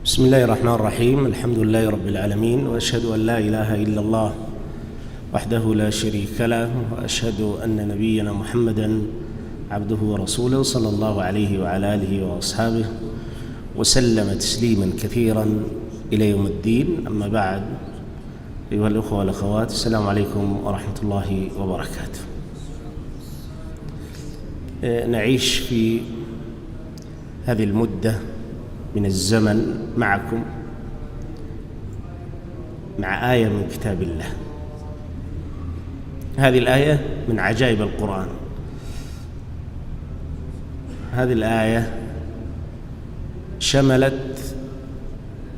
بسم الله الرحمن الرحيم. الحمد لله رب العالمين، وأشهد أن لا إله إلا الله وحده لا شريك له، وأشهد أن نبينا محمدًا عبده ورسوله صلى الله عليه وعلى آله وأصحابه وسلم تسليمًا كثيرًا إلى يوم الدين. أما بعد، أيها الأخوة والأخوات، السلام عليكم ورحمة الله وبركاته. نعيش في هذه المدة من الزمن معكم مع آية من كتاب الله. هذه الآية من عجائب القرآن. هذه الآية شملت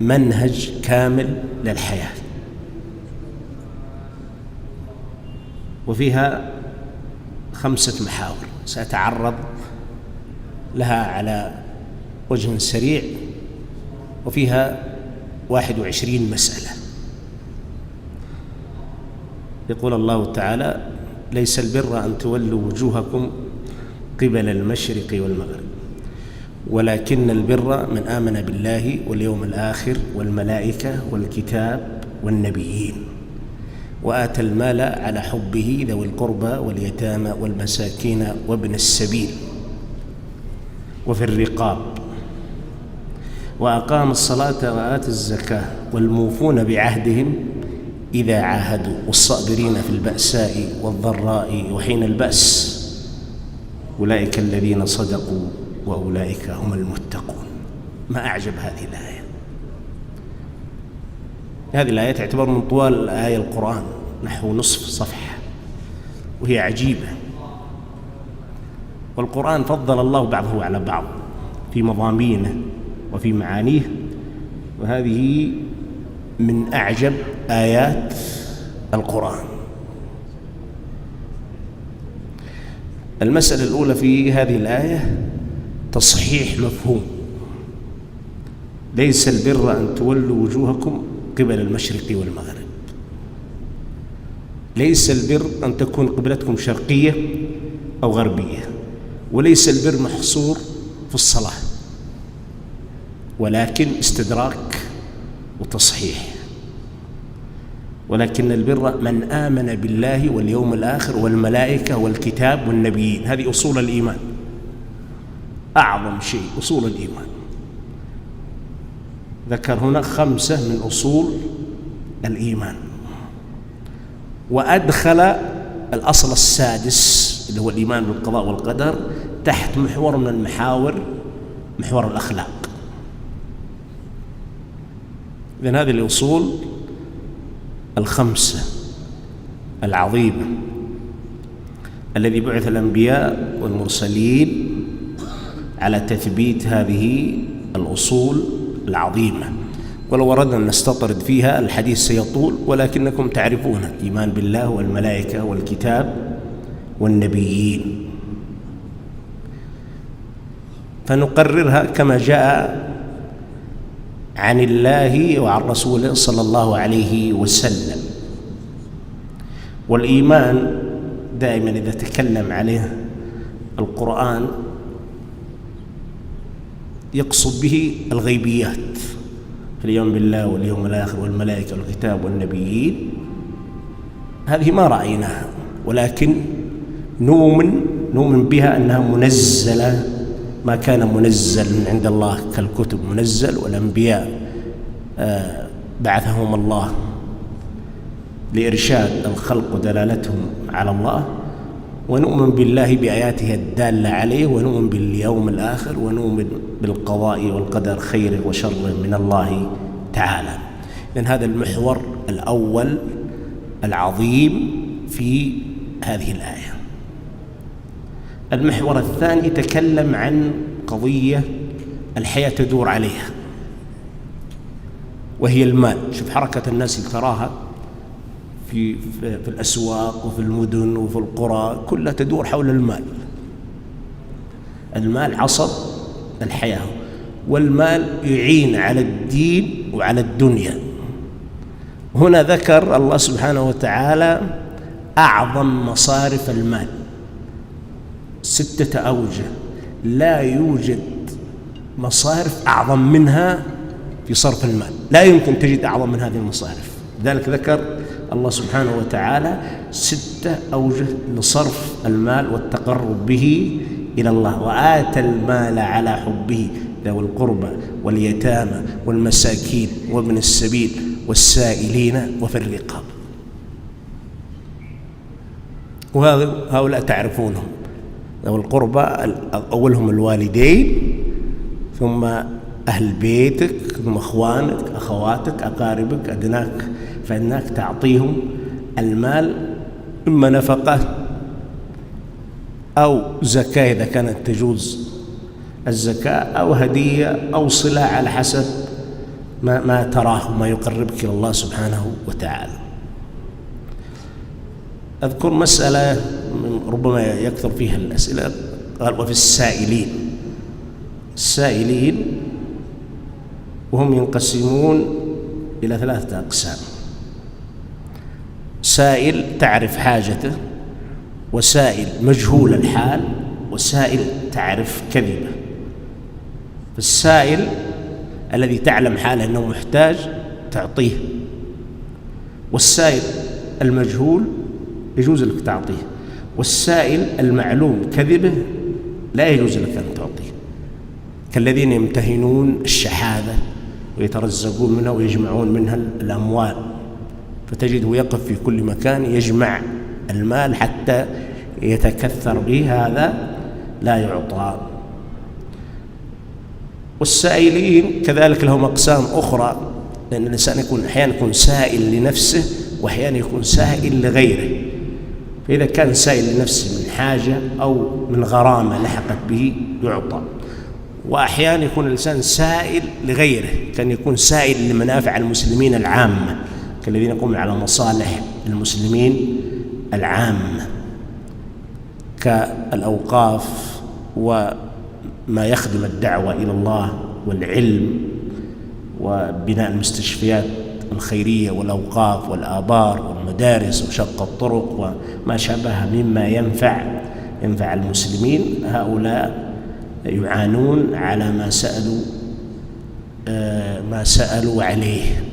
منهج كامل للحياة، وفيها 5 محاور سأتعرض لها على وجه سريع، وفيها 21 مسألة. يقول الله تعالى: ليس البر أن تولوا وجوهكم قبل المشرق والمغرب، ولكن البر من آمن بالله واليوم الآخر والملائكة والكتاب والنبيين، وآتى المال على حبه ذوي القربى واليتامى والمساكين وابن السبيل وفي الرقاب، وأقام الصلاة وآتى الزكاة والموفون بعهدهم إذا عاهدوا والصابرين في البأساء والضراء وحين البأس، أولئك الذين صدقوا وأولئك هم المتقون. ما أعجب هذه الآية. هذه الآية تعتبر من طوال آية القرآن، نحو نصف صفحة، وهي عجيبة. والقرآن فضل الله بعضه على بعض في مضامينه وفي معانيه، وهذه من أعجب آيات القرآن. المسألة الأولى في هذه الآية تصحيح مفهوم: ليس البر أن تولوا وجوهكم قبل المشرق والمغرب. ليس البر أن تكون قبلتكم شرقية أو غربية، وليس البر محصور في الصلاة، ولكن استدراك وتصحيح. ولكن البر من آمن بالله واليوم الآخر والملائكة والكتاب والنبيين. هذه أصول الإيمان، أعظم شيء أصول الإيمان. ذكر هنا 5 من أصول الإيمان، وأدخل الأصل السادس اللي هو الإيمان بالقضاء والقدر تحت محور من المحاور، محور الأخلاق. إذن هذه الأصول 5 العظيمة الذي بعث الأنبياء والمرسلين على تثبيت هذه الأصول العظيمة. ولو أردنا أن نستطرد فيها الحديث سيطول، ولكنكم تعرفون الإيمان بالله والملائكة والكتاب والنبيين، فنقررها كما جاء عن الله وعن رسوله صلى الله عليه وسلم. والإيمان دائما إذا تكلم عليه القرآن يقصد به الغيبيات، اليوم بالله واليوم الآخر والملائكة والكتاب والنبيين. هذه ما رأيناها، ولكن نؤمن بها أنها منزلة، ما كان منزل من عند الله كالكتب منزل، والأنبياء بعثهم الله لإرشاد الخلق ودلالتهم على الله. ونؤمن بالله بآياته الدالة عليه، ونؤمن باليوم الآخر، ونؤمن بالقضاء والقدر خيره وشره من الله تعالى. لأن هذا المحور الأول العظيم في هذه الآية. المحور الثاني يتكلم عن قضية الحياة تدور عليها، وهي المال. شوف حركة الناس اللي تراها في الأسواق وفي المدن وفي القرى، كلها تدور حول المال. المال عصب الحياة، والمال يعين على الدين وعلى الدنيا. هنا ذكر الله سبحانه وتعالى أعظم مصارف المال، 6 أوجه، لا يوجد مصارف أعظم منها في صرف المال، لا يمكن تجد أعظم من هذه المصارف. لذلك ذكر الله سبحانه وتعالى 6 أوجه لصرف المال والتقرب به إلى الله: وآتى المال على حبه ذوي القربى واليتامى والمساكين وابن السبيل والسائلين وفي الرقاب. وهؤلاء تعرفونهم: ذوي القربى أولهم الوالدين، ثم أهل بيتك، ثم أخوانك، أخواتك، أقاربك، أدناك فإنك تعطيهم المال، إما نفقة أو زكاة إذا كانت تجوز الزكاة، أو هدية أو صلة على حسب ما تراه ما يقربك إلى الله سبحانه وتعالى. أذكر مسألة ربما يكثر فيها الأسئلة، قال: وفي السائلين وهم ينقسمون إلى 3 أقسام: سائل تعرف حاجته، وسائل مجهول الحال، وسائل تعرف كذبه. فالسائل الذي تعلم حاله أنه محتاج تعطيه، والسائل المجهول يجوز لك تعطيه، والسائل المعلوم كذبه لا يجوز لك أن تعطيه، كالذين يمتهنون الشحاذة ويترزقون منها ويجمعون منها الأموال، فتجده يقف في كل مكان يجمع المال حتى يتكثر به، هذا لا يعطى. والسائلين كذلك لهم أقسام أخرى، لأن الإنسان أحيانا يكون سائل لنفسه، وأحيانا يكون سائل لغيره. فإذا كان سائل لنفسه من حاجة أو من غرامة لحقت به يعطى، وأحيانا يكون الإنسان سائل لغيره، كان يكون سائل لمنافع المسلمين العامة، كالذين يقومون على مصالح المسلمين العامة كالأوقاف وما يخدم الدعوة إلى الله والعلم وبناء المستشفيات الخيرية والأوقاف والآبار والمدارس وشق الطرق وما شابه مما ينفع المسلمين. هؤلاء يعانون على ما سألوا عليه.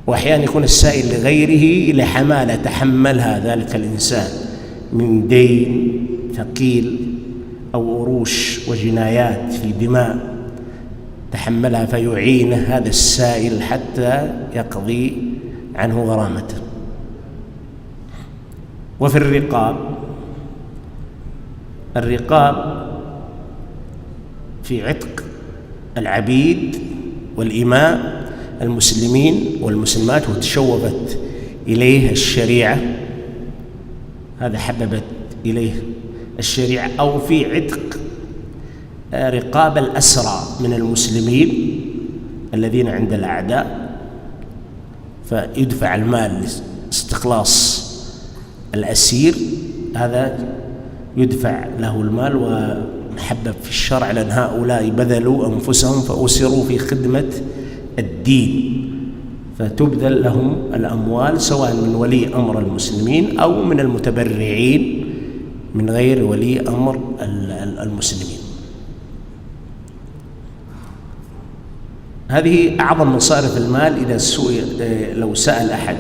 وأحيانا يكون السائل لغيره لحمالة تحملها ذلك الإنسان من دين ثقيل أو أروش وجنايات في دماء تحملها، فيعينه هذا السائل حتى يقضي عنه غرامته. وفي الرقاب في عتق العبيد والإماء المسلمين والمسلمات، وتشوفت إليه الشريعة، هذا حببت إليه الشريعة. أو في عتق رقاب الأسرى من المسلمين الذين عند الأعداء، فيدفع المال لاستخلاص الأسير، هذا يدفع له المال ومحبب في الشرع، لأن هؤلاء بذلوا أنفسهم فأسروا في خدمة الدين، فتبذل لهم الأموال سواء من ولي أمر المسلمين أو من المتبرعين من غير ولي أمر المسلمين. هذه أعظم مصارف المال. إذا لو سأل أحد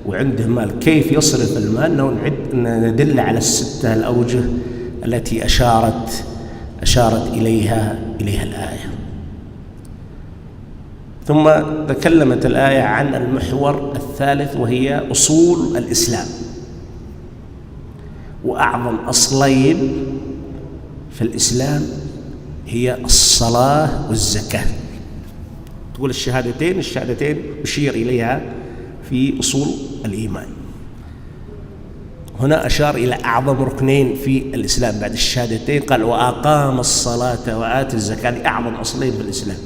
وعنده مال كيف يصرف المال، ندل على 6 الأوجه التي أشارت إليها الآية. ثم تكلمت الآية عن المحور الثالث، وهي أصول الإسلام. وأعظم أصلين في الإسلام هي الصلاة والزكاة. تقول الشهادتين أشير إليها في أصول الإيمان. هنا أشار إلى أعظم ركنين في الإسلام بعد الشهادتين، قال: وأقام الصلاة وآتى الزكاة. لأعظم أصلين في الإسلام.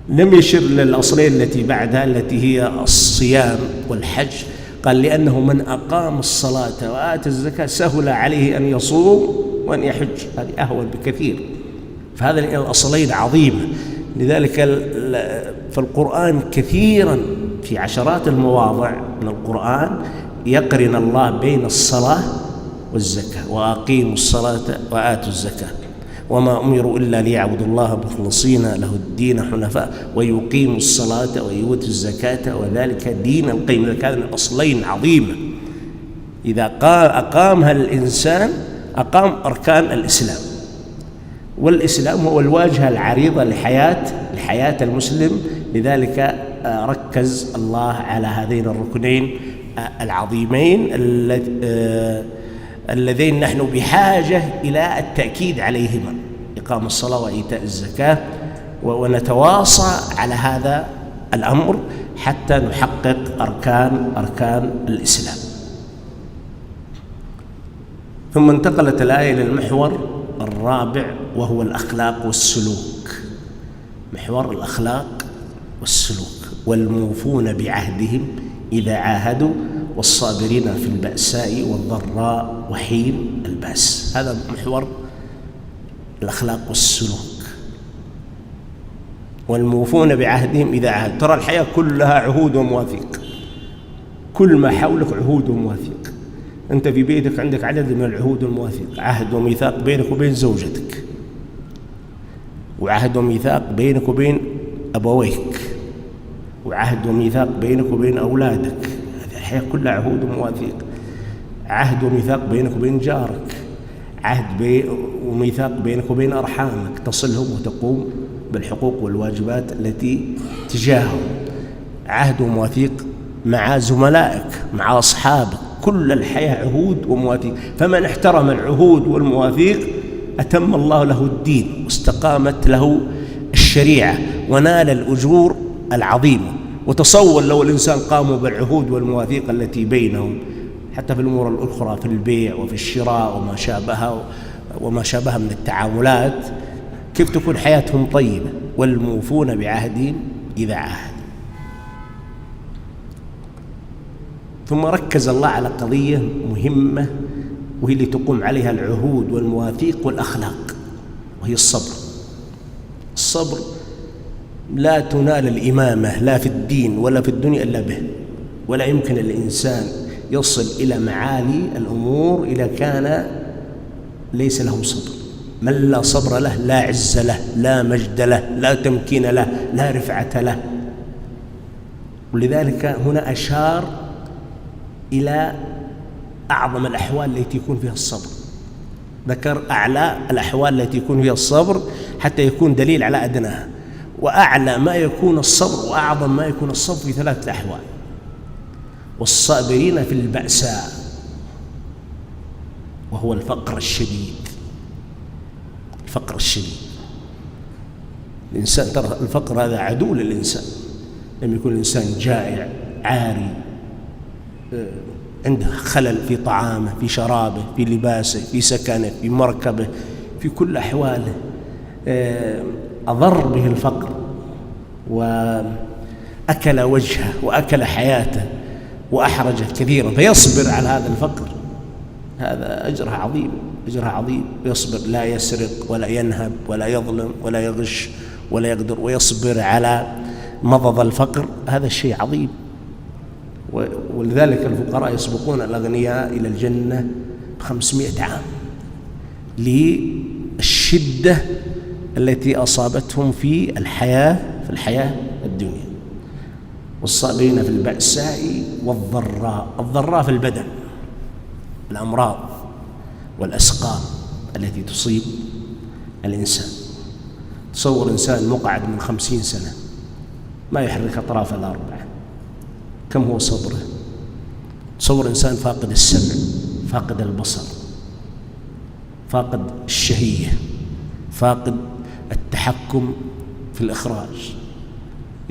لم يشر للأصلين التي بعدها التي هي الصيام والحج، قال: لأنه من أقام الصلاة وآتى الزكاة سهل عليه أن يصوم وأن يحج، هذه أهون بكثير. فهذا الأصلين عظيمة. لذلك في القرآن كثيرا في عشرات المواضع من القرآن يقرن الله بين الصلاة والزكاة: وأقيموا الصلاة وآتوا الزكاة. وما أمروا إلا ليعبدوا الله مخلصين له الدين حنفاء ويقيموا الصلاة ويؤتوا الزكاة وذلك دين القيم. كان أصلين عظيمة إذا أقامها الإنسان أقام أركان الإسلام، والإسلام هو الواجهة العريضة لحياة المسلم. لذلك ركز الله على هذين الركنين العظيمين اللذين نحن بحاجة إلى التأكيد عليهما: إقام الصلاة وإيتاء الزكاة، ونتواصى على هذا الأمر حتى نحقق أركان الإسلام. ثم انتقلت الآية للمحور الرابع وهو الأخلاق والسلوك. محور الأخلاق والسلوك: والموفون بعهدهم إذا عاهدوا والصابرين في البأساء والضراء وحين البأس. هذا محور الأخلاق والسلوك. والموفون بعهدهم إذا عاهدوا. ترى الحياة كلها عهود ومواثيق، كل ما حولك عهود ومواثيق. أنت في بيتك عندك عدد من العهود والمواثيق: عهد وميثاق بينك وبين زوجتك، وعهد وميثاق بينك وبين أبويك، وعهد وميثاق بينك وبين أولادك. هذه الحياة كلها عهود ومواثيق. عهد وميثاق بينك وبين جارك، عهد وميثاق بينك وبين أرحامك، تصلهم وتقوم بالحقوق والواجبات التي تجاههم. عهد ومواثيق مع زملائك، مع أصحابك. كل الحياة عهود ومواثيق. فمن احترم العهود والمواثيق أتم الله له الدين واستقامت له الشريعة ونال الأجور العظيمة. وتصور لو الإنسان قاموا بالعهود والمواثيق التي بينهم حتى في الأمور الأخرى، في البيع وفي الشراء وما شابه من التعاملات، كيف تكون حياتهم طيبة. والموفون بعهدهم إذا عاهدوا. ثم ركز الله على قضية مهمة وهي اللي تقوم عليها العهود والمواثيق والأخلاق، وهي الصبر. الصبر لا تنال الإمامة لا في الدين ولا في الدنيا إلا به، ولا يمكن الإنسان يصل إلى معالي الأمور إذا كان ليس له صبر. من لا صبر له لا عز له، لا مجد له، لا تمكين له، لا رفعة له. ولذلك هنا أشار إلى أعظم الأحوال التي يكون فيها الصبر. ذكر أعلى الأحوال التي يكون فيها الصبر حتى يكون دليل على أدناها. وأعلى ما يكون الصبر وأعظم ما يكون الصبر في 3 أحوال: والصابرين في البأساء، وهو الفقر الشديد. الفقر الشديد، الإنسان ترى الفقر هذا عدو للإنسان. لما يكون الإنسان جائع عاري، عنده خلل في طعامه، في شرابه، في لباسه، في سكنه، في مركبه، في كل أحواله، أضر به الفقر وأكل وجهه وأكل حياته وأحرجه كثيرا، فيصبر على هذا الفقر. هذا أجرها عظيم، أجرها عظيم. يصبر، لا يسرق ولا ينهب ولا يظلم ولا يغش ولا يقدر، ويصبر على مضض الفقر. هذا الشيء عظيم. ولذلك الفقراء يسبقون الأغنياء إلى الجنة ب500 عام للشدة التي أصابتهم في الحياة الدنيا. والصابرين في البأساء والضراء. الضراء في البدن، الأمراض والأسقام التي تصيب الإنسان. تصور إنسان مقعد من 50 سنة ما يحرك أطراف الأربعة، كم هو صبره؟ تصور إنسان فاقد السمع، فاقد البصر، فاقد الشهية، فاقد التحكم في الإخراج،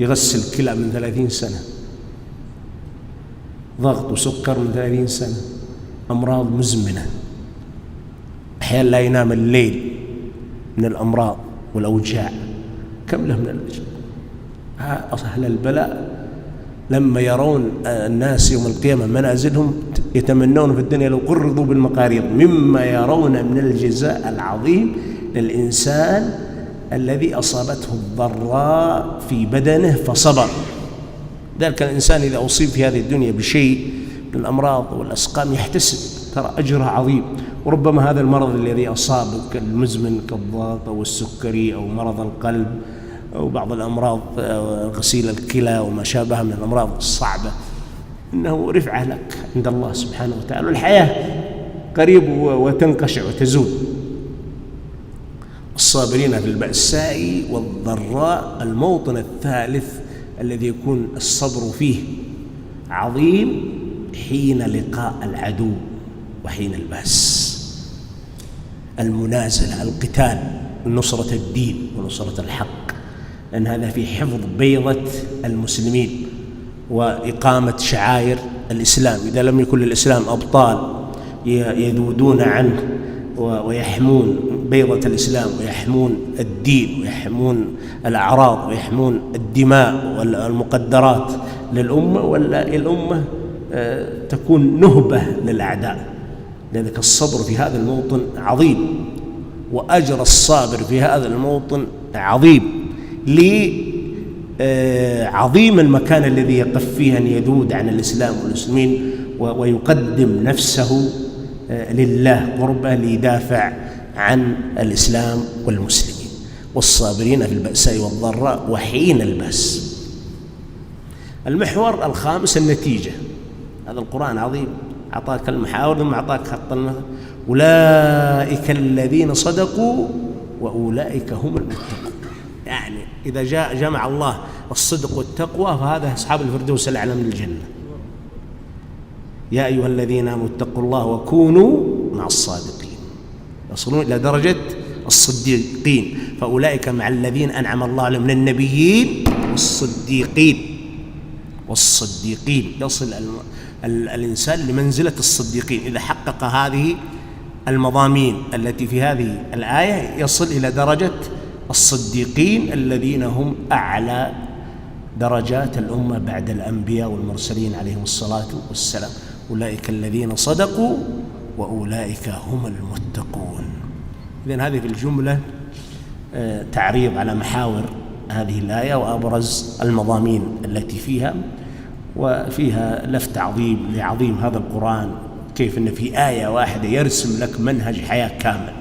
يغسل كلى من 30 سنة، ضغط وسكر من 30 سنة، أمراض مزمنة، أحيانا لا ينام الليل من الأمراض والأوجاع. كم له من الأجر؟ أهل البلاء لما يرون الناس يوم القيامة منازلهم يتمنون في الدنيا لو قرضوا بالمقاريض، مما يرون من الجزاء العظيم للإنسان الذي أصابته الضراء في بدنه فصبر. ذلك الإنسان إذا أصيب في هذه الدنيا بشيء من الأمراض والأسقام يحتسب، ترى أجرها عظيم. وربما هذا المرض الذي أصابك المزمن كالضغط أو السكري أو مرض القلب أو بعض الأمراض غسيل الكلى وما شابه من الأمراض الصعبة، إنه رفعة لك عند الله سبحانه وتعالى، والحياة قريب وتنقشع وتزول. الصابرين في البأساء والضراء، الموطن الثالث الذي يكون الصبر فيه عظيم حين لقاء العدو وحين البأس، المنازلة، القتال، نصرة الدين ونصرة الحق، لأن هذا في حفظ بيضة المسلمين وإقامة شعائر الإسلام. إذا لم يكن للإسلام أبطال يذودون عنه ويحمون بيضة الإسلام ويحمون الدين ويحمون الأعراض ويحمون الدماء والمقدرات للأمة، ولا الأمة تكون نهبة للأعداء. لذلك الصبر في هذا الموطن عظيم، وأجر الصابر في هذا الموطن عظيم، لعظيم المكان الذي يقف فيه أن يذود عن الإسلام والمسلمين ويقدم نفسه لله قربة ليدافع عن الإسلام والمسلمين. والصابرين في البأساء والضراء وحين البأس. المحور الخامس النتيجة. هذا القرآن عظيم، أعطاك المحاور ثم أعطاك خط المثل. أولئك الذين صدقوا وأولئك هم المتقون. يعني إذا جمع الله الصدق والتقوى فهذا أصحاب الفردوس الأعلى من الجنة. يا أيها الذين آمنوا اتقوا الله وكونوا مع الصادقين، يصلون إلى درجة الصديقين. فأولئك مع الذين أنعم الله عليهم من النبيين والصديقين. يصل الإنسان لمنزلة الصديقين إذا حقق هذه المضامين التي في هذه الآية، يصل إلى درجة الصديقين الذين هم أعلى درجات الأمة بعد الأنبياء والمرسلين عليهم الصلاة والسلام. أولئك الذين صدقوا وأولئك هم المتقون. إذن هذه في الجملة تعريض على محاور هذه الآية وأبرز المضامين التي فيها، وفيها لفت عظيم لعظيم هذا القرآن، كيف أن في آية واحدة يرسم لك منهج حياة كامل.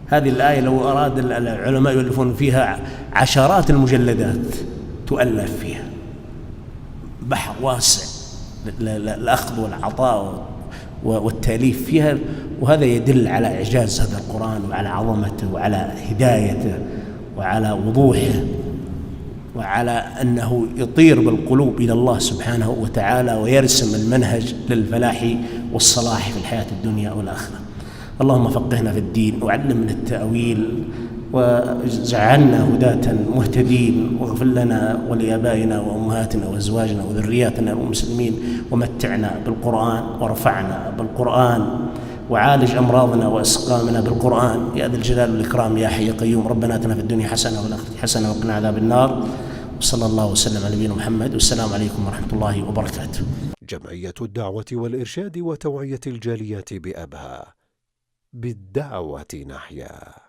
هذه الآية لو أراد العلماء يؤلفون فيها عشرات المجلدات تؤلف فيها، بحر واسع للأخذ والعطاء والتأليف فيها. وهذا يدل على إعجاز هذا القرآن وعلى عظمته وعلى هدايته وعلى وضوحه وعلى أنه يطير بالقلوب إلى الله سبحانه وتعالى ويرسم المنهج للفلاح والصلاح في الحياة الدنيا والآخرة. اللهم فقهنا في الدين وعلمنا التأويل وجعلنا هداة مهتدين، واغفر لنا ولآبائنا وأمهاتنا وأزواجنا وذرياتنا والمسلمين، ومتعنا بالقرآن وارفعنا بالقرآن، وعالج أمراضنا وأسقامنا بالقرآن يا ذا الجلال والإكرام يا حي يا قيوم. ربنا آتنا في الدنيا حسنة وفي الآخرة حسنة وقنا عذاب النار. وصلى الله وسلم على نبينا محمد، والسلام عليكم ورحمة الله وبركاته. جمعية الدعوة والإرشاد وتوعية الجاليات بأبها، بالدعوة نحيا.